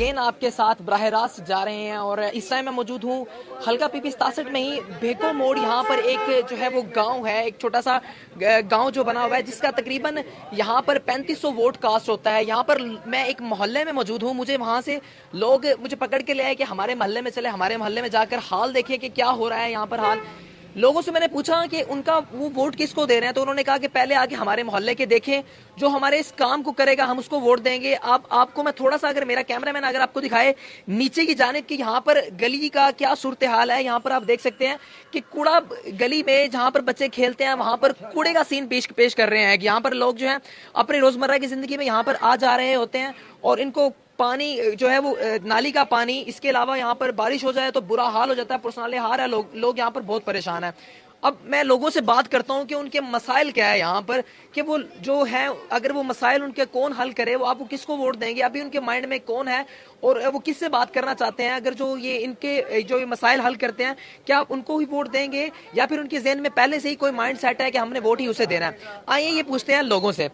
Again آپ کے ساتھ براہ راست جا رہے ہیں اور اس ٹائم میں موجود ہوں حلقہ پی پی 67 میں ہی بھیکو موڑ. یہاں پر ایک جو ہے وہ گاؤں ہے, ایک چھوٹا سا گاؤں جو بنا ہوا ہے جس کا تقریباً یہاں پر 3500 ووٹ کاسٹ ہوتا ہے. یہاں پر میں ایک محلے میں موجود ہوں, مجھے وہاں سے لوگ مجھے پکڑ کے لے آئے کہ ہمارے محلے میں چلے, ہمارے محلے میں جا کر حال دیکھیں کہ کیا ہو رہا ہے یہاں پر حال. لوگوں سے میں نے پوچھا کہ ان کا وہ ووٹ کس کو دے رہے ہیں, تو انہوں نے کہا کہ پہلے آ کے ہمارے محلے کے دیکھیں, جو ہمارے اس کام کو کرے گا ہم اس کو ووٹ دیں گے. آپ کو میں تھوڑا سا, اگر میرا کیمرہ مین اگر آپ کو دکھائے نیچے کی جانب کی یہاں پر گلی کا کیا صورتحال ہے. یہاں پر آپ دیکھ سکتے ہیں کہ کوڑا گلی میں جہاں پر بچے کھیلتے ہیں وہاں پر کوڑے کا سین پیش کر رہے ہیں. یہاں پر لوگ جو ہیں اپنی روزمرہ کی زندگی میں یہاں پر آ جا رہے ہوتے ہیں اور ان کو پانی جو ہے وہ نالی کا پانی, اس کے علاوہ یہاں پر بارش ہو جائے تو برا حال ہو جاتا ہے, پرسنل حال ہے, لوگ یہاں پر بہت پریشان ہیں. اب میں لوگوں سے بات کرتا ہوں کہ ان کے مسائل کیا ہے یہاں پر, کہ وہ جو ہے اگر وہ مسائل ان کے کون حل کرے, وہ آپ کو کس کو ووٹ دیں گے, ابھی ان کے مائنڈ میں کون ہے اور وہ کس سے بات کرنا چاہتے ہیں. اگر جو یہ ان کے جو یہ مسائل حل کرتے ہیں کیا آپ ان کو ہی ووٹ دیں گے یا پھر ان کے ذہن میں پہلے سے ہی کوئی مائنڈ سیٹ ہے کہ ہم نے ووٹ ہی اسے دینا ہے. آئیے یہ پوچھتے ہیں لوگوں سے.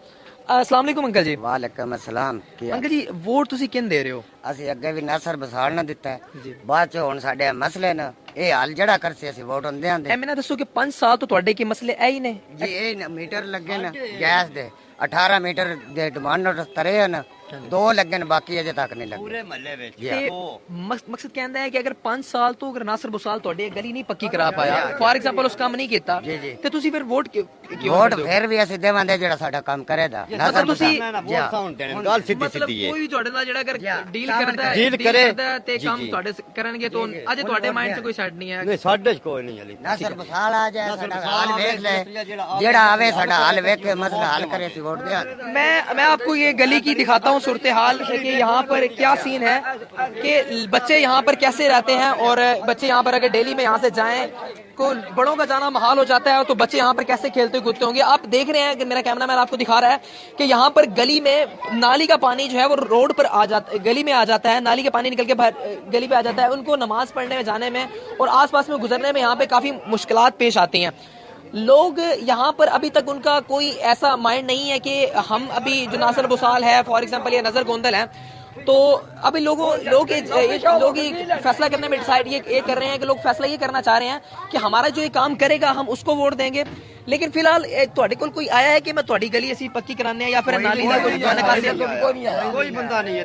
السلام علیکم انکل جی. وعلیکم السلام. انکل جی ووٹ تسی کن دے رہے ہو؟ اسی اگے بھی ناصر بسال نہ دیتا ہے, بعد چ ہن ساڈے مسئلے نا اے حل جڑا کرسی اسی ووٹ ہن دیاں دے. اے میں دسو کہ 5 سال تو تواڈے کے مسئلے اے ہی نے جی. اے میٹر لگے نا گیس دے 18 میٹر دے ڈیمانڈ ترے نا 2 لگے نا, باقی اجے تک نہیں لگے پورے محلے وچ. مقصد کہندا ہے کہ اگر 5 سال تو اگر ناصر بسال تواڈی گلی نہیں پکی کرا پایا, فار ایگزامپل اس کام نہیں کیتا, تے تسی پھر ووٹ ووٹ پھر بھی اسی دیواں دے جڑا ساڈا کام کرے دا. ناصر تسی ووٹ ساؤنڈ دینے گل سیدھی سیدھی ہے. کوئی تواڈے نال جڑا اگر ڈیل کردا تے کام تواڈے کرن گے تو اج تواڈے مائنڈ سے کوئی سیٹ نہیں ہے. نہیں ساڈے کوئی نہیں علی. ناصر بسال آ جائے ساڈا حال ویکھ لے, جڑا آوے ساڈا حال ویکھ کے مسئلہ حل کرے سی ووٹ دیاں. میں آپ کو یہ گلی کی دکھاتا ہوں صورتحال کہ یہاں پر کیا سین ہے, کہ بچے یہاں پر کیسے رہتے ہیں اور بچے یہاں پر اگر ڈیلی میں یہاں سے جائیں کو بڑوں کا جانا محال ہو جاتا ہے تو بچے یہاں پر کیسے کھیلتے کودتے ہوں گے. آپ دیکھ رہے ہیں کہ میرا کیمرہ مین آپ کو دکھا رہا ہے کہ یہاں پر گلی میں نالی کا پانی جو ہے وہ روڈ پر آ جاتا, گلی میں آ جاتا ہے, نالی کا پانی نکل کے گلی پہ آ جاتا ہے. ان کو نماز پڑھنے میں جانے میں اور آس پاس میں گزرنے میں یہاں پہ کافی مشکلات پیش آتی ہیں. لوگ یہاں پر ابھی تک ان کا کوئی ایسا مائنڈ نہیں ہے کہ ہم ابھی جو ناصر بسال ہے فار ایگزامپل یا نظر گوندل ہے, تو ابھی لوگ فیصلہ کرنے میں ڈیسائیڈ یہ کر رہے ہیں کہ لوگ فیصلہ یہ کرنا چاہ رہے ہیں کہ ہمارا جو یہ کام کرے گا ہم اس کو ووٹ دیں گے. لیکن فی الحال تواڈے کول کوئی آیا ہے کہ میں تواڈی گلی اسی پکی کرانے ہیں یا پھر نالی دا کوئی بندہ نہیں ہے,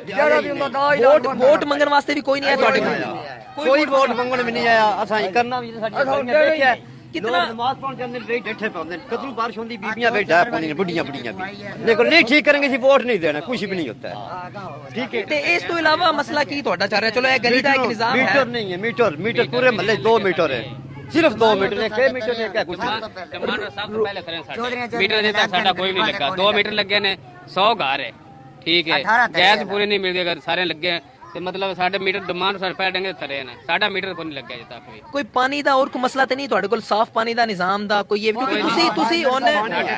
ووٹ منگن واسطے بھی کوئی نہیں ہے تواڈے کول؟ کوئی ووٹ منگن بھی نہیں آیا. اساں کرنا بھی ساڈی دیکھیا کتنا نماز پڑھن جاندے بیٹھے پاندے, کدروں بارش ہوندی بیبییاں بیٹھا پاندی بڈیاں بھی, لیکن نہیں ٹھیک کریں گے سی ووٹ نہیں دینا, کچھ بھی نہیں ہوتا ہے. ٹھیک ہے, تے اس تو علاوہ مسئلہ کی تواڈا چل رہا ہے؟ چلو یہ گلی دا ایک نظام ہے, میٹر نہیں ہے, میٹر پورے محلے 2 میٹر ہے, صرف 2 میٹر ہے. 6 میٹر ہے کیا کچھ ٹماٹر سب تو پہلے کریں ساڈے میٹر اجے تک ساڈا کوئی نہیں لگا. 2 میٹر لگے نے 100 گھر ہے. ٹھیک ہے, گیس پوری نہیں ملدی, اگر سارے لگے ہیں تے مطلب ساڈے میٹر ڈیمانڈ سارے پہ ڈنگے تھرے نے, ساڈا میٹر کوئی نہیں لگا اجے تک بھی. کوئی پانی دا اور کوئی مسئلہ تے نہیں تواڈے کول, صاف پانی دا نظام دا کوئی؟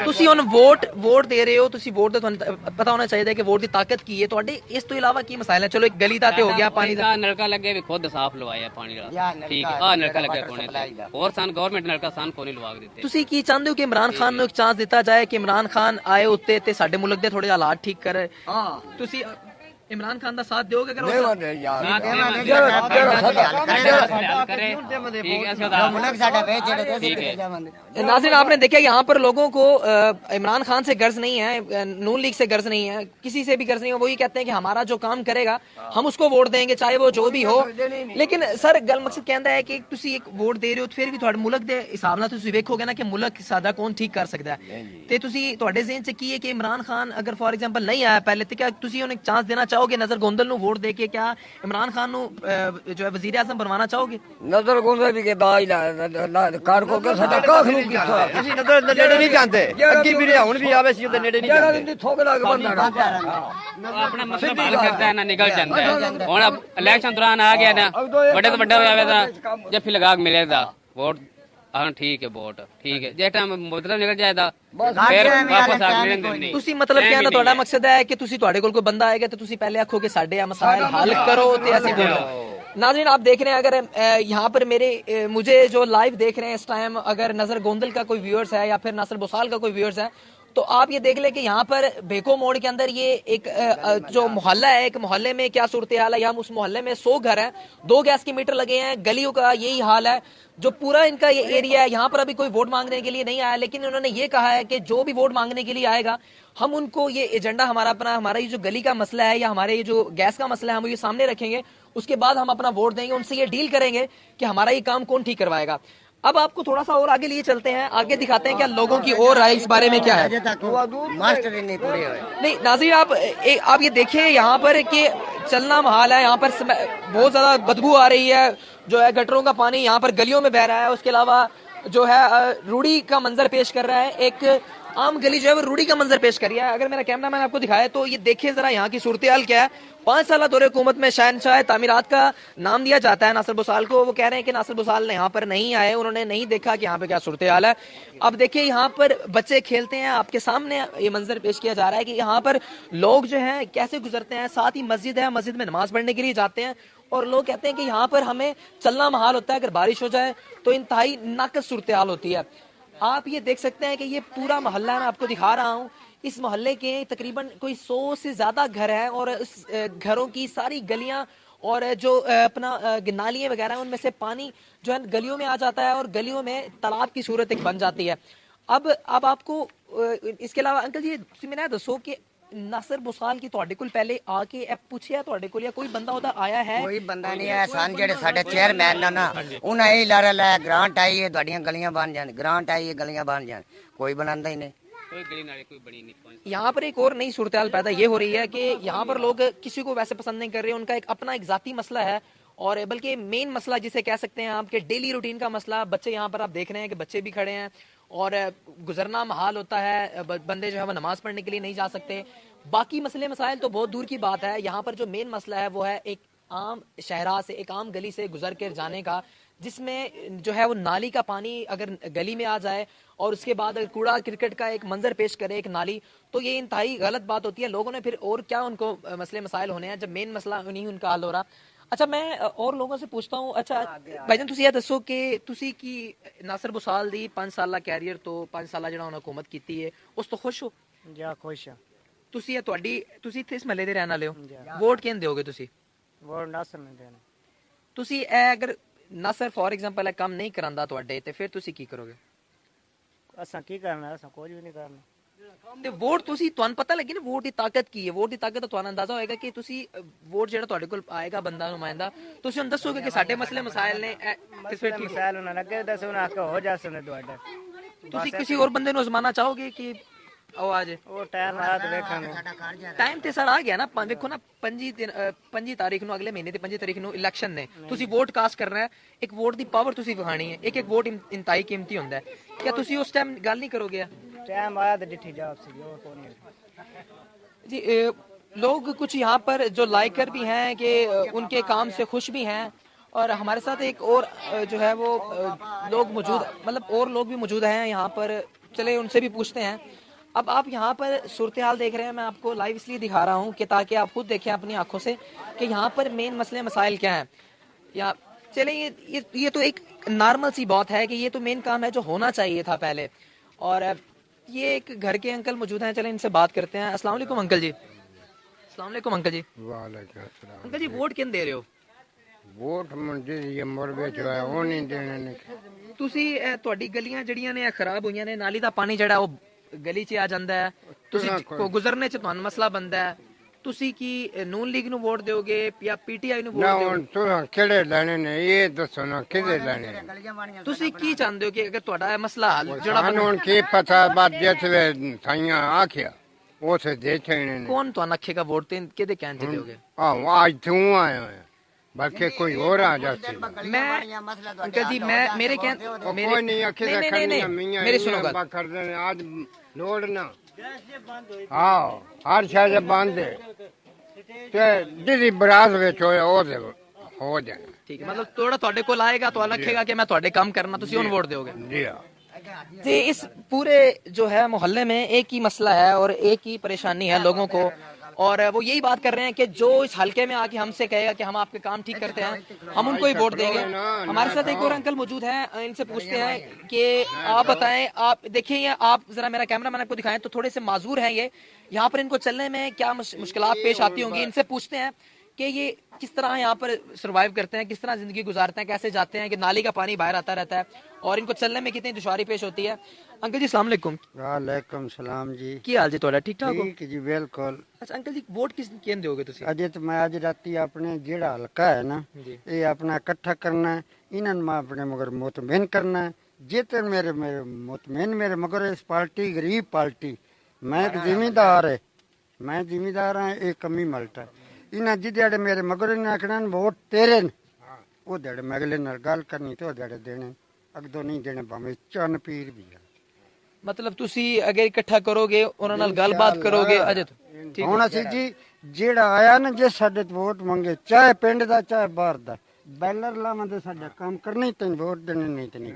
تسی اون ووٹ دے رہے ہو, تسی ووٹ دا تھانوں پتہ ہونا چاہیے کہ ووٹ دی طاقت کی ہے تواڈے. اس تو علاوہ کی مسائل ہے؟ چلو ایک گلی دا تے ہو گیا, پانی دا نلکا لگے بھی خود صاف لوایا پانی والا. ٹھیک ہے, نلکا لگا کونے تے اور سان گورنمنٹ نلکا سان کو نہیں لوا کے دیتے. تسی کی چاہندے ہو کہ عمران خان نو ایک چانس دیتا جائے کہ عمران خان آئے ہوتے تے ساڈے ملک دے تھوڑے حالات ٹھیک کرے؟ تسی عمران خان دا ساتھ دیو گے؟ ناظرین آپ نے دیکھا یہاں پر لوگوں کو عمران خان سے غرض نہیں ہے, نون لیگ سے غرض نہیں ہے, کسی سے بھی غرض نہیں ہے. وہی کہتے ہیں کہ ہمارا جو کام کرے گا ہم اس کو ووٹ دیں گے چاہے وہ جو بھی ہو. لیکن سر گل مقصد کہندا ہے کہ تسی ایک ووٹ دے رہے ہو پھر بھی تہاڈے ملک دے حساب نال تسی ویکھو گے نا کہ ملک سادہ کون ٹھیک کر سکدا ہے. تے تسی تہاڈے ذہن چ کی ہے کہ عمران خان اگر فار ایگزامپل نہیں آیا پہلے, تے کیا تسی انہیں چانس دینا چاہو گے نظر گوندل نو ووٹ دے کے؟ کیا عمران خان نو جو ہے وزیر اعظم بنوانا چاہو گے؟ نظر گوندل بھی کے بائی کار کو کے سدا کاخ نو کیتا اسی نظر دے نیڑے نہیں جاندے, اگے بھی رہیا ہن بھی آوے سی دے نیڑے نہیں جاندے. تھوک لا کے بندہ اپنا مسئلہ حل کرتا ہے نا, نکل جاتا ہے. ہن اب الیکشن دوران آ گیا نا, بڑے تو بڑا ہویا دا جفی لگا کے ملے دا ووٹ. ہاں ٹھیک ہے, ووٹ ٹھیک ہے, جے ٹائم مطلب نکل جائے دا پھر واپس آ کے نہیں. تسی مطلب کہنا تہاڈا مقصد ہے کہ تسی تہاڈے کول کوئی بندہ آئے گا تو تسی پہلے آکھو کہ ساڈے مسائل حل کرو تے اسی بولو. ناظرین آپ دیکھ رہے ہیں, اگر یہاں پر مجھے جو لائیو دیکھ رہے ہیں اس ٹائم, اگر نظر گوندل کا کوئی ویورز ہے یا پھر ناصر بسال کا کوئی ویورز ہے تو آپ یہ دیکھ لیں کہ یہاں پر بھیکو موڑ کے اندر یہ ایک جو محلہ ہے, ایک محلے میں کیا صورتحال ہے. یہاں اس محلے میں 100 گھر ہیں, 2 گیس کے میٹر لگے ہیں, گلیوں کا یہی حال ہے. جو پورا ان کا یہ ایریا ہے, یہاں پر ابھی کوئی ووٹ مانگنے کے لیے نہیں آیا, لیکن انہوں نے یہ کہا ہے کہ جو بھی ووٹ مانگنے کے لیے آئے گا ہم ان کو یہ ایجنڈا ہمارا اپنا, ہمارا یہ جو گلی کا مسئلہ ہے یا ہمارے یہ جو گیس کا مسئلہ ہے, ہم یہ سامنے رکھیں گے. اس کے بعد ہم اپنا ووٹ دیں گے, ان سے یہ ڈیل کریں گے کہ ہمارا یہ کام کون ٹھیک کروائے گا. اب آپ کو تھوڑا سا اور آگے لیے چلتے ہیں, آگے دکھاتے ہیں کہ لوگوں کی اور رائے اس بارے میں کیا ہے. ماسٹر ہی نہیں پورے ہوئے. نہیں ناظرین, آپ یہ دیکھیں یہاں پر کہ چلنا محال ہے, یہاں پر بہت زیادہ بدبو آ رہی ہے, جو ہے گٹروں کا پانی یہاں پر گلیوں میں بہ رہا ہے. اس کے علاوہ جو ہے روڑی کا منظر پیش کر رہا ہے, ایک عام گلی جو ہے وہ روڑی کا منظر پیش کر رہا ہے. اگر میرا کیمرہ مین آپ کو دکھائے تو یہ دیکھیں ذرا یہاں کی صورتحال کیا ہے. 5 سالہ دور حکومت میں شہنشاہ تعمیرات کا نام دیا جاتا ہے ناصر بھوسال کو. وہ کہہ رہے ہیں کہ ناصر بھوسال نے یہاں پر نہیں آئے, انہوں نے نہیں دیکھا کہ یہاں پہ کیا صورتحال ہے. اب دیکھیں یہاں پر بچے کھیلتے ہیں, آپ کے سامنے یہ منظر پیش کیا جا رہا ہے کہ یہاں پر لوگ جو ہیں کیسے گزرتے ہیں. ساتھ ہی مسجد ہے, مسجد میں نماز پڑھنے کے لیے جاتے ہیں, اور لوگ کہتے ہیں کہ یہاں پر ہمیں چلنا محال ہوتا ہے. اگر بارش ہو جائے تو انتہائی ناقص صورتحال ہوتی ہے. آپ یہ دیکھ سکتے ہیں کہ یہ پورا محلہ میں آپ کو دکھا رہا ہوں. اس محلے کے تقریباً کوئی 100 سے زیادہ گھر ہیں, اور اس گھروں کی ساری گلیاں اور جو اپنا نالیاں وغیرہ ہیں ان میں سے پانی جو ہے گلیوں میں آ جاتا ہے, اور گلیوں میں تالاب کی صورت ایک بن جاتی ہے. اب آپ کو اس کے علاوہ انکل جی تسی میں دسو کہ ناصر بھوسال کی تواڈے کول پہلے آ کے پوچھیا تواڈے کول یا کوئی بندہ ہوتا آیا ہے؟ کوئی بندہ نہیں آیا. سان جڑے ساڈے چیئرمین نے نا انہاں ہی لارا لایا گرانٹ آئی ہے تواڈیاں گلیاں بن جان, گرانٹ آئی ہے گلیاں بن جان, کوئی بناندا ہی نہیں. کوئی گلی نالی کوئی بڑی نہیں پہنچ. یہاں پر ایک اور نئی صورتحال پیدا یہ ہو رہی ہے کہ یہاں پر لوگ کسی کو ویسے پسند نہیں کر رہے, ان کا ایک اپنا ایک ذاتی مسئلہ ہے, اور بلکہ مین مسئلہ جسے کہہ سکتے ہیں آپ کے ڈیلی روٹین کا مسئلہ. بچے یہاں پر آپ دیکھ رہے ہیں کہ بچے بھی کھڑے ہیں, اور گزرنا محال ہوتا ہے, بندے جو ہے وہ نماز پڑھنے کے لیے نہیں جا سکتے. باقی مسئلے مسائل تو بہت دور کی بات ہے. یہاں پر جو مین مسئلہ ہے وہ ہے ایک عام شہراہ سے, ایک عام گلی سے گزر کر جانے کا, جس میں جو ہے وہ نالی کا پانی اگر گلی میں آ جائے اور اس کے بعد اگر کوڑا کرکٹ کا ایک منظر پیش کرے ایک نالی, تو یہ انتہائی غلط بات ہوتی ہے. لوگوں نے پھر اور کیا ان کو مسئلے مسائل ہونے ہیں جب مین مسئلہ نہیں ان کا حل ہو رہا. اچھا میں اور لوگوں سے پوچھتا ہوں, اچھا بھائی جان تسی یہ دسو کہ تسی کی ناصر بھوسال دی 5 سالہ کیریئر تو 5 سالہ جڑا انہوں حکومت کیتی ہے اس تو خوش ہو؟ جا خوش ہاں. تسی یہ تواڈی تسی اس محلے دے رہن والے ہو, ووٹ کین دیو گے تسی؟ ووٹ ناصر نے دینا. تسی اگر ناصر فار ایگزامپل کام نہیں کراندا تواڈے تے پھر تسی کی کرو گے؟ اساں کی کرنا, اساں کچھ بھی نہیں کرنا. تے ووٹ تسی تانوں پتہ لگی نا ووٹ دی طاقت کی ہے. ووٹ دی طاقت تو تانوں اندازہ ہوئے گا کہ تسی ووٹ جڑا تواڈے کول آئے گا بندہ نمائندہ, تسی انہوں دسو گے کہ ساڈے مسئلے مسائل نے تے پھر ٹھیک مسائل انہاں لگے دسو نا کہ ہو جاسے نے تواڈے. تسی کسی اور بندے نو ازمانا چاہو گے کہ او آ جائے؟ وہ ٹائم آیا تے ویکھاں گے. ٹائم تے سر آ گیا نا. دیکھو نا 5 تاریخ نو اگلے مہینے تے 5 تاریخ نو الیکشن نے, تسی ووٹ کاسٹ کرنا ہے. ایک ووٹ دی پاور تسی وکھانی ہے, ایک ووٹ انتہائی قیمتی ہوندا ہے. کیا تسی اس ٹائم گل نہیں کرو گے؟ ٹائم آیا تے ڈٹھی جاب سی اور کوئی نہیں. جی لوگ کچھ یہاں پر جو لائکر بھی ہیں کہ ان کے کام سے خوش بھی ہیں, اور ہمارے ساتھ ایک اور جو ہے وہ لوگ موجود, مطلب اور لوگ بھی موجود ہیں یہاں پر. چلے ان سے بھی پوچھتے ہیں. اب آپ یہاں پر صورتحال دیکھ رہے ہیں, میں آپ کو لائیو اس لیے دکھا رہا ہوں کہ تاکہ آپ خود دیکھیں اپنی آنکھوں سے کہ یہاں پر مین مسئلے مسائل کیا ہیں. یا چلیں یہ تو ایک نارمل سی بات ہے کہ یہ تو مین کام ہے جو ہونا چاہیے تھا پہلے. اور یہ ایک گھر کے انکل موجود ہیں, چلیں ان سے بات کرتے ہیں. السلام علیکم انکل جی. السلام علیکم انکل جی. وعلیکم السلام. انکل جی ووٹ کن دے رہے ہو؟ ووٹ مجھے یہ مربے جو ہے وہ نہیں دینے نے. تسی تواڈی گلیاں جڑیاں نے خراب ہوئیاں نے, نالی دا پانی جڑا وہ گلی چ آ جاندا ہے, تسی کو گزرنے چ تہن مسئلہ بندا ہے. تسی کی نون لیگ نو ووٹ دیو گے یا پی ٹی آئی نو نہ ووٹ دیو ہن تو کیڑے لینے نے یہ دسو نا کدے لینے نے. تسی کی چاہندے ہو کہ اگر تہاڈا مسئلہ حل جڑا سانوں کی پتہ بات جسے تھائیاں آکھیا اسے دے چھڑنے نے. کون تو نکھے کا ووٹ تے کدے کہن دیو گے؟ آج تو آیا ہے بلکہ کوئی اور آ جاتی. میں انکل جی میں میرے کہن کوئی نہیں اکھے دا کرنی میاں میری سنو گل. کر دے آج لوڑ نہ ہاں ہر شے بند ہے تے جدی براز وچ ہویا او دے ہو جائے. ٹھیک ہے, مطلب تھوڑا تواڈے کول آئے گا تو لکھے گا کہ میں تواڈے کام کرنا, تسی اون ووٹ دیو گے. جی ہاں. جی اس پورے جو ہے محلے میں ایک ہی مسئلہ ہے اور ایک ہی پریشانی ہے لوگوں کو, اور وہ یہی بات کر رہے ہیں کہ جو اس حلقے میں آ کے ہم سے کہے گا کہ ہم آپ کے کام ٹھیک کرتے ہیں ہم ان کو ہی ووٹ دیں گے. ہمارے ساتھ ایک اور انکل موجود ہیں, ان سے پوچھتے ہیں کہ آپ بتائیں, آپ دیکھیں یہ آپ ذرا میرا کیمرہ مین آپ کو دکھائیں تو تھوڑے سے معذور ہیں یہ, یہاں پر ان کو چلنے میں کیا مشکلات پیش آتی ہوں گی. ان سے پوچھتے ہیں کہ یہ کس طرح یہاں پر سروائیو کرتے ہیں, کس طرح زندگی گزارتے ہیں, کیسے جاتے ہیں کہ نالی کا پانی باہر آتا رہتا ہے اور ان کو چلنے میں کتنی دشواری پیش ہوتی ہے. انکل جی السلام علیکم. وعلیکم السلام جی. کی حال جی تھوڑا ٹھیک ٹھاک ہو؟ ٹھیک جی بالکل. اچھا انکل جی ووٹ کس کین دو گے تسی؟ اجے تو میں اج راتی اپنے جیڑا حلقہ ہے نا یہ اپنا اکٹھا کرنا ہے, انہاں میں اپنے مگر مطمئن کرنا ہے. جیتے میرے مطمئن میرے مگر اس پارٹی غریب پارٹی, میں ایک ذمہ دار ہاں, ایک کمی ملتا ہے انہاں جدے میرے مگر نے آکھنا ووٹ تیرے وہ دڑ میں اگلے نال گل کرنی تو دڑ دینے, اگدو نہیں دینے بھاویں چن پیر بھی ہے. مطلب تسی اگر اکٹھا کرو گے انہاں نال گل بات کرو گے اجے تو ہن اسی جی جیڑا آیا نا جے ساڈے ووٹ منگے چاہے پنڈ دا چاہے باہر دا بیلر لاواں تے ساڈا کام کرنا ہی تے ووٹ دینے نہیں تے نہیں.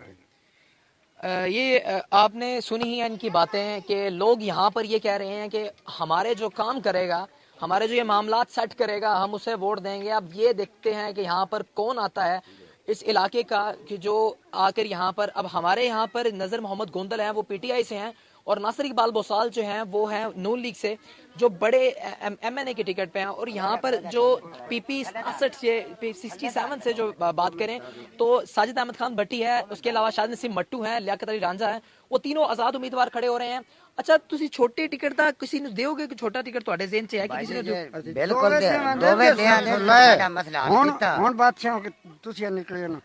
یہ آپ نے سنی ہی ان کی باتیں کہ لوگ یہاں پر یہ کہہ رہے ہیں کہ ہمارے جو کام کرے گا, ہمارے جو یہ معاملات سیٹ کرے گا ہم اسے ووٹ دیں گے. اب یہ دیکھتے ہیں کہ یہاں پر کون آتا ہے اس علاقے کا کہ جو آ کر یہاں پر, اب ہمارے یہاں پر نظر محمد گوندل ہیں وہ پی ٹی آئی سے ہیں اور ناصر اقبال بوسال جو ہیں وہ ہیں نون لیگ سے جو بڑے ایم این اے کے ٹکٹ پہ ہیں. اور یہاں پر جو پی پی 67 سے جو بات کریں تو ساجد احمد خان بھٹی ہے, اس کے علاوہ شاہد نسیم مٹو ہیں, لیاقت علی رانجھا ہیں, وہ تینوں آزاد امیدوار کھڑے ہو رہے ہیں. اچھا تسی چھوٹے ٹکٹ دا کسی نے دیو گے کہ چھوٹا ٹکٹ تواڈے ذہن چ ہے کہ کسی نے دیو؟ بالکل دوویں دیاں نے ساڈا مسئلہ حل کیتا. ہن بادشاہ تسی نکلے نا,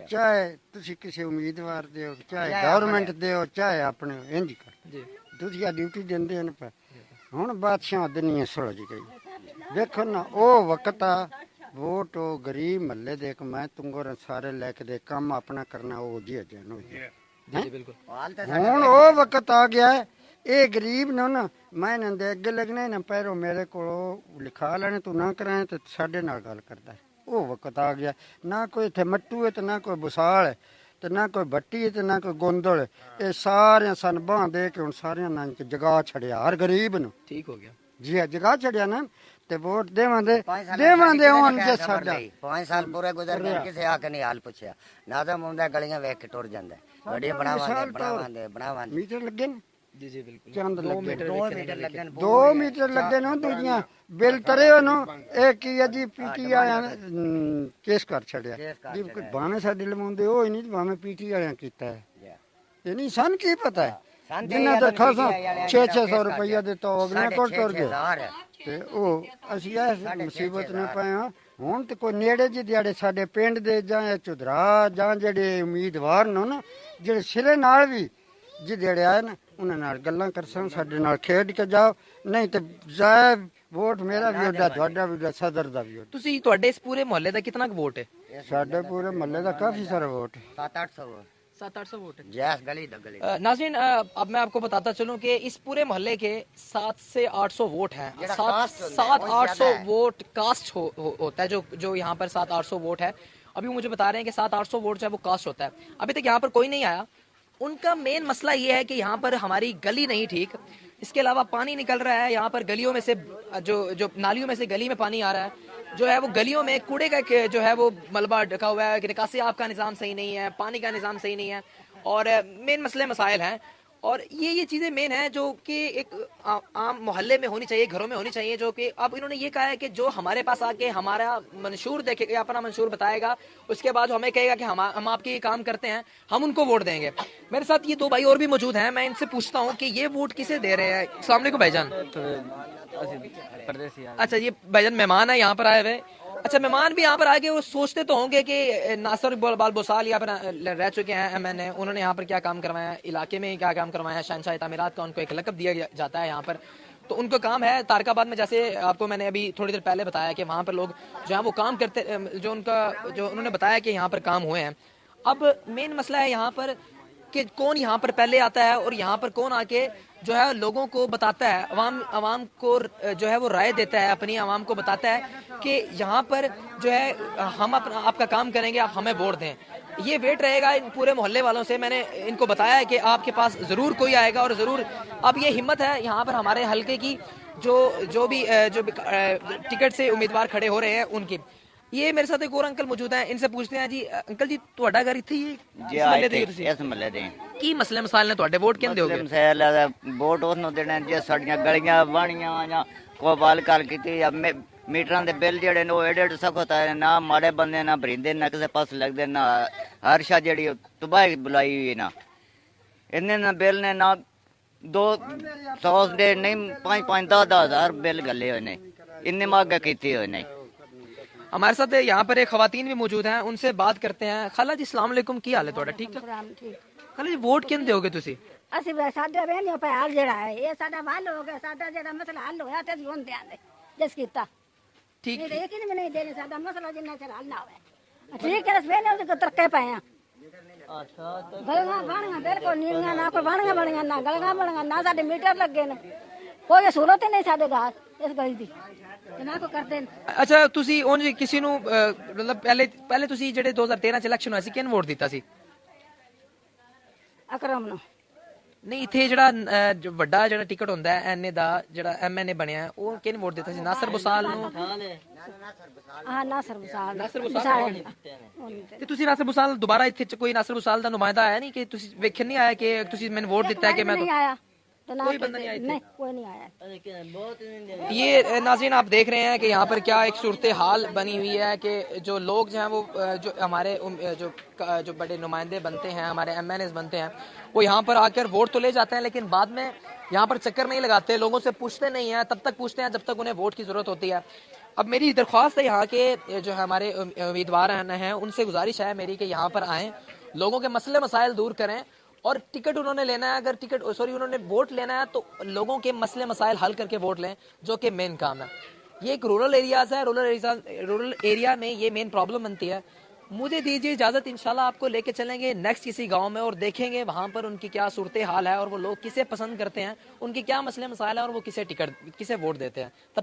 چاہے تسی کسی امیدوار دیو, چاہے گورنمنٹ دیو, چاہے اپنے انج کر جی تسی ڈیوٹی دیندے نے پہ. ہن بادشاہ دنیا سلجھ گئی. دیکھو نا او وقت آ ووٹ او غریب محلے دے کہ میں تنگور سارے لے کے دے کام اپنا کرنا او جی جانو جی بالکل. ہن او وقت آ گیا ہے اے غریب نو نا میں نہ دے اگے لگنے نہ پیرو میرے کو لکھا لینے تو نہ کرائیں تے ساڈے نال گل کردا ہے. او وقت آ گیا, نہ کوئی اتنے مٹو ہے تے نہ کوئی بسال ہے تے نہ کوئی بٹی ہے تے نہ کوئی گوندل ہے. اے سارے سن باں دے کے ہن سارے ناں جگا چھڑیا ہر غریب نو. ٹھیک ہو گیا جی جگا چھڑیا نا تے ووٹ دیواں دے ہن تے ساڈا 5 سال پورے گزر گئے کسے آ کے نہیں حال پوچھیا. ناظم ہوندا گلیاں ویکھ کے ٹر جاندا ہے, وڈی بناواں دے میٹر لگے نا. جی جی بالکل. چند لگے 2 میٹر لگن 2 میٹر لگے نا دوجیاں بل ترے نو ایک ہی جی پی ٹی آیا کیس کر چھڑیا. جی باویں ساڈے لموندے او ہی نہیں باویں پی ٹی آیا کیتا ہے. یہ نہیں سن کی پتہ ہے جنہ درخواستاں 600 روپیہ دے تو اگلے کو ٹر گئے تے او اسی اس مصیبت نے پئے ہاں. ہن تے کوئی نیڑے جی دیاڑے ساڈے پنڈ دے جاں چودھرا جاں جڑے امیدوار نو نا جڑے سرے نال بھی جی دیڑے آئے نا انہاں نال گلاں کرساں ساڈے نال کھیڈ کے جاؤ, نہیں تے ضائع ووٹ میرا بھی ہوڈا تہاڈا بھی ہوڈا صدر دا بھی ہوڈا. تسی تواڈے اس پورے محلے دا کتنا ووٹ ہے؟ ساڈے پورے محلے دا کافی سارا ووٹ ہے. 700 ووٹ ہے. جیس گلی دا گلی. ناظرین اب میں آپ کو بتاتا چلوں کہ اس پورے محلے کے 700 سے 800 ووٹ ہیں. 700-800 ووٹ کاسٹ ہوتا ہے جو یہاں پر 700-800 ووٹ ہے. ابھی مجھے بتا رہے ہیں کہ 700-800 ووٹ جو ہے وہ کاسٹ ہوتا ہے. ابھی تک یہاں پر کوئی نہیں آیا. ان کا مین مسئلہ یہ ہے کہ یہاں پر ہماری گلی نہیں ٹھیک, اس کے علاوہ پانی نکل رہا ہے یہاں پر گلیوں میں سے, جو نالیوں میں سے گلی میں پانی آ رہا ہے جو ہے وہ گلیوں میں کوڑے کا جو ہے وہ ملبہ ڈھکا ہوا ہے, نکاسی آب کا نظام صحیح نہیں ہے, پانی کا نظام صحیح نہیں ہے اور مین مسئلے مسائل ہیں. اور یہ چیزیں مین ہیں جو کہ ایک عام محلے میں ہونی چاہیے, گھروں میں ہونی چاہیے. جو کہ اب انہوں نے یہ کہا ہے کہ جو ہمارے پاس آ کے ہمارا منشور دیکھے گا, اپنا منشور بتائے گا, اس کے بعد ہمیں کہے گا کہ ہم آپ کے یہ کام کرتے ہیں, ہم ان کو ووٹ دیں گے. میرے ساتھ یہ 2 بھائی اور بھی موجود ہیں, میں ان سے پوچھتا ہوں کہ یہ ووٹ کسے دے رہے ہیں. السلام علیکم بھائی جان. اچھا یہ بھائی جان مہمان ہے یہاں پر آئے ہوئے. اچھا مہمان بھی یہاں پر آگے وہ سوچتے تو ہوں گے کہ ناصر اقبال بوسال یہاں پر رہ چکے ہیں ایم این اے, انہوں نے یہاں پر کیا کام کروایا ہے, علاقے میں کیا کام کروایا ہے. شہنشاہ تعمیرات کا ان کو ایک لقب دیا جاتا ہے یہاں پر, تو ان کو کام ہے تارک آباد میں, جیسے آپ کو میں نے ابھی تھوڑی دیر پہلے بتایا کہ وہاں پر لوگ جو ہیں وہ کام کرتے, جو انہوں نے بتایا کہ یہاں پر کام ہوئے ہیں. اب مین مسئلہ ہے یہاں پر کہ کون یہاں پر پہلے آتا ہے اور یہاں پر کون آ کے جو ہے لوگوں کو بتاتا ہے, عوام کو جو ہے وہ رائے دیتا ہے, اپنی عوام کو بتاتا ہے کہ یہاں پر جو ہے ہم آپ کا کام کریں گے, آپ ہمیں ووٹ دیں. یہ ویٹ رہے گا ان پورے محلے والوں سے. میں نے ان کو بتایا ہے کہ آپ کے پاس ضرور کوئی آئے گا اور ضرور. اب یہ ہمت ہے یہاں پر ہمارے حلقے کی जो भी टिकट से उम्मीदवार खड़े हो रहे हैं उनकी। ये मेरे साथ एक और अंकल मौजूद हैं, इनसे पूछते हैं जी अंकल जी ਤੁਹਾਡਾ ਘਰ ਇੱਥੇ ਹੀ ਜੀ ਆਏ ਤੇ ਇਸ ਮਹੱਲੇ ਦੇ ਕੀ ਮਸਲੇ ਮਸਾਇਲ ਨੇ ਤੁਹਾਡੇ, ਵੋਟ ਕਿਹਨੂੰ ਦਿਓਗੇ? ਮਸਲੇ ਦਾ ਵੋਟ ਉਸ ਨੂੰ ਦੇਣਾ ਜੇ ਸਾਡੀਆਂ ਗਲੀਆਂ ਬਣੀਆਂ ਜਾਂ ਕੋਈ ਬਾਲ ਕਰ ਕੀਤੀ ਜਾਂ ਮੀਟਰਾਂ ਦੇ ਬਿੱਲ ਜਿਹੜੇ ਨੇ ਉਹ ਐਡਿਟ ਸਖਤ ਹੈ ਨਾ, ਮਾੜੇ ਬੰਦੇ ਨਾ ਭਰਿੰਦੇ ਨਾ ਕਿਸੇ ਪਾਸ ਲੱਗਦੇ ਨਾ, ਹਰ ਸ਼ਾ ਜਿਹੜੀ ਤਬਾਹੀ ਬੁਲਾਈ ਹੋਈ ਨਾ ਇੰਨੇ ਨਾ ਬਿੱਲ ਨੇ ਨਾ 200 ਦੇ ਨਹੀਂ 5-5 10,000 ਬਿੱਲ ਗੱਲੇ ਹੋਏ ਨੇ, ਇੰਨੇ ਮਹਿੰਗੇ ਕੀਤੇ ਹੋਏ ਨੇ। हमारे साथ यहाँ पर एक खवातीन भी मौजूद हैं, उनसे बात करते हैं। खाला जी अस्सलाम वालेकुम, की हाल है ਤੁਹਾਡਾ? ठीक है खाला जी, वोट किन दोगे ਤੁਸੀਂ? ਅਸੀਂ ਸਾਡੇ ਰਹਿੰਦੇ ਪਏ ਹਾਲ ਜਿਹੜਾ ਹੈ ਇਹ ਸਾਡਾ ਹੱਲ ਹੋ ਗਿਆ, ਸਾਡਾ ਜਿਹੜਾ ਮਸਲਾ ਹੱਲ ਹੋਇਆ ਤੇ ਅਸੀਂ ਹੁਣ ਧਿਆਨ ਦੇ ਜਿਸ ਕੀਤਾ ਠੀਕ ਨਹੀਂ ਇਹ ਕਿ ਨਹੀਂ ਦੇਣੇ ਸਾਡਾ ਮਸਲਾ ਜਿੰਨਾ ਚਿਰ ਹੱਲ ਨਾ ਹੋਵੇ। ਠੀਕ ਹੈ ਸਵੇਰੇ ਉਹਦੇ ਤਰੱਕੇ ਪਏ ਆ ਗਲੀਆਂ ਬਣੀਆਂ ਬਿਲਕੁਲ ਨੀਆਂ ਨਾ ਕੋਈ ਬਣੀਆਂ ਨਾ ਗਲੀਆਂ ਬਣੀਆਂ ਨਾ ਸਾਡੇ ਮੀਟਰ ਲੱਗੇ ਨੇ, ਕੋਈ ਸਹੂਲਤ ਨਹੀਂ ਸਾਡੇ ਘਰ ਇਸ ਗਲੀ ਦੀ ਨਾ ਕੋ ਕਰਦੇ ਨੇ। ਅੱਛਾ ਤੁਸੀਂ ਉਂਝ ਕਿਸੇ ਨੂੰ ਮਤਲਬ ਪਹਿਲੇ ਤੁਸੀਂ ਜਿਹੜੇ 2013 ਚ ਇਲੈਕਸ਼ਨ ਹੋਇਆ ਸੀ ਕਿਹਨੂੰ ਵੋਟ ਦਿੱਤਾ ਸੀ? ਅਕਰਮ ਨੂੰ ਨਹੀਂ, ਇੱਥੇ ਜਿਹੜਾ ਵੱਡਾ ਜਿਹੜਾ ਟਿਕਟ ਹੁੰਦਾ ਹੈ ਐਨਏ ਦਾ, ਜਿਹੜਾ ਐਮਐਨਏ ਬਣਿਆ ਉਹ ਕਿਹਨੂੰ ਵੋਟ ਦਿੱਤਾ ਸੀ? ਨਾਸਰ ਬੁਸਾਲ ਨੂੰ? ਹਾਂ ਨਾਸਰ ਬਸਾਲ ਤੇ ਤੁਸੀਂ ਨਾਸਰ ਬੁਸਾਲ ਦੁਬਾਰਾ ਇੱਥੇ ਕੋਈ ਨਾਸਰ ਬੁਸਾਲ ਦਾ ਨੁਮਾਇੰਦਾ ਆਇਆ ਨਹੀਂ ਕਿ ਤੁਸੀਂ ਵੇਖਣ ਨਹੀਂ ਆਇਆ ਕਿ ਤੁਸੀਂ ਮੈਨੂੰ ਵੋਟ ਦਿੱਤਾ ਹੈ ਕਿ ਮੈਂ ਨਹੀਂ ਆਇਆ कोई बंदा नहीं आया थे? नहीं कोई नहीं आया। ये नाज़रीन आप देख रहे हैं कि यहाँ पर क्या एक सूरत हाल बनी हुई है कि जो लोग जो हैं वो जो हमारे जो बड़े नुमाइंदे बनते हैं, हमारे एमएनएस बनते हैं, वो यहाँ पर आकर वोट तो ले जाते हैं लेकिन बाद में यहाँ पर चक्कर नहीं लगाते, लोगों से पूछते नहीं हैं, तब तक पूछते हैं जब तक उन्हें वोट की ज़रूरत होती है। अब मेरी दरख्वास्त है यहाँ के जो हमारे उम्मीदवार हैं उनसे गुजारिश है मेरी कि यहाँ पर आएँ, लोगों के मसले मसाइल दूर करें और टिकट उन्होंने लेना है, अगर उन्होंने वोट लेना है तो लोगों के मसले मसाइल हल करके वोट लें, जो कि मेन काम है। ये एक रूरल एरियाज है, रूरल एरिया में ये मेन प्रॉब्लम बनती है। मुझे दीजिए इजाजत, इंशाल्लाह आपको लेके चलेंगे नेक्स्ट किसी गांव में और देखेंगे वहां पर उनकी क्या सूरत हाल है और वो लोग किसे पसंद करते हैं, उनके क्या मसले मसाइल है और वो किसे वोट देते हैं। तब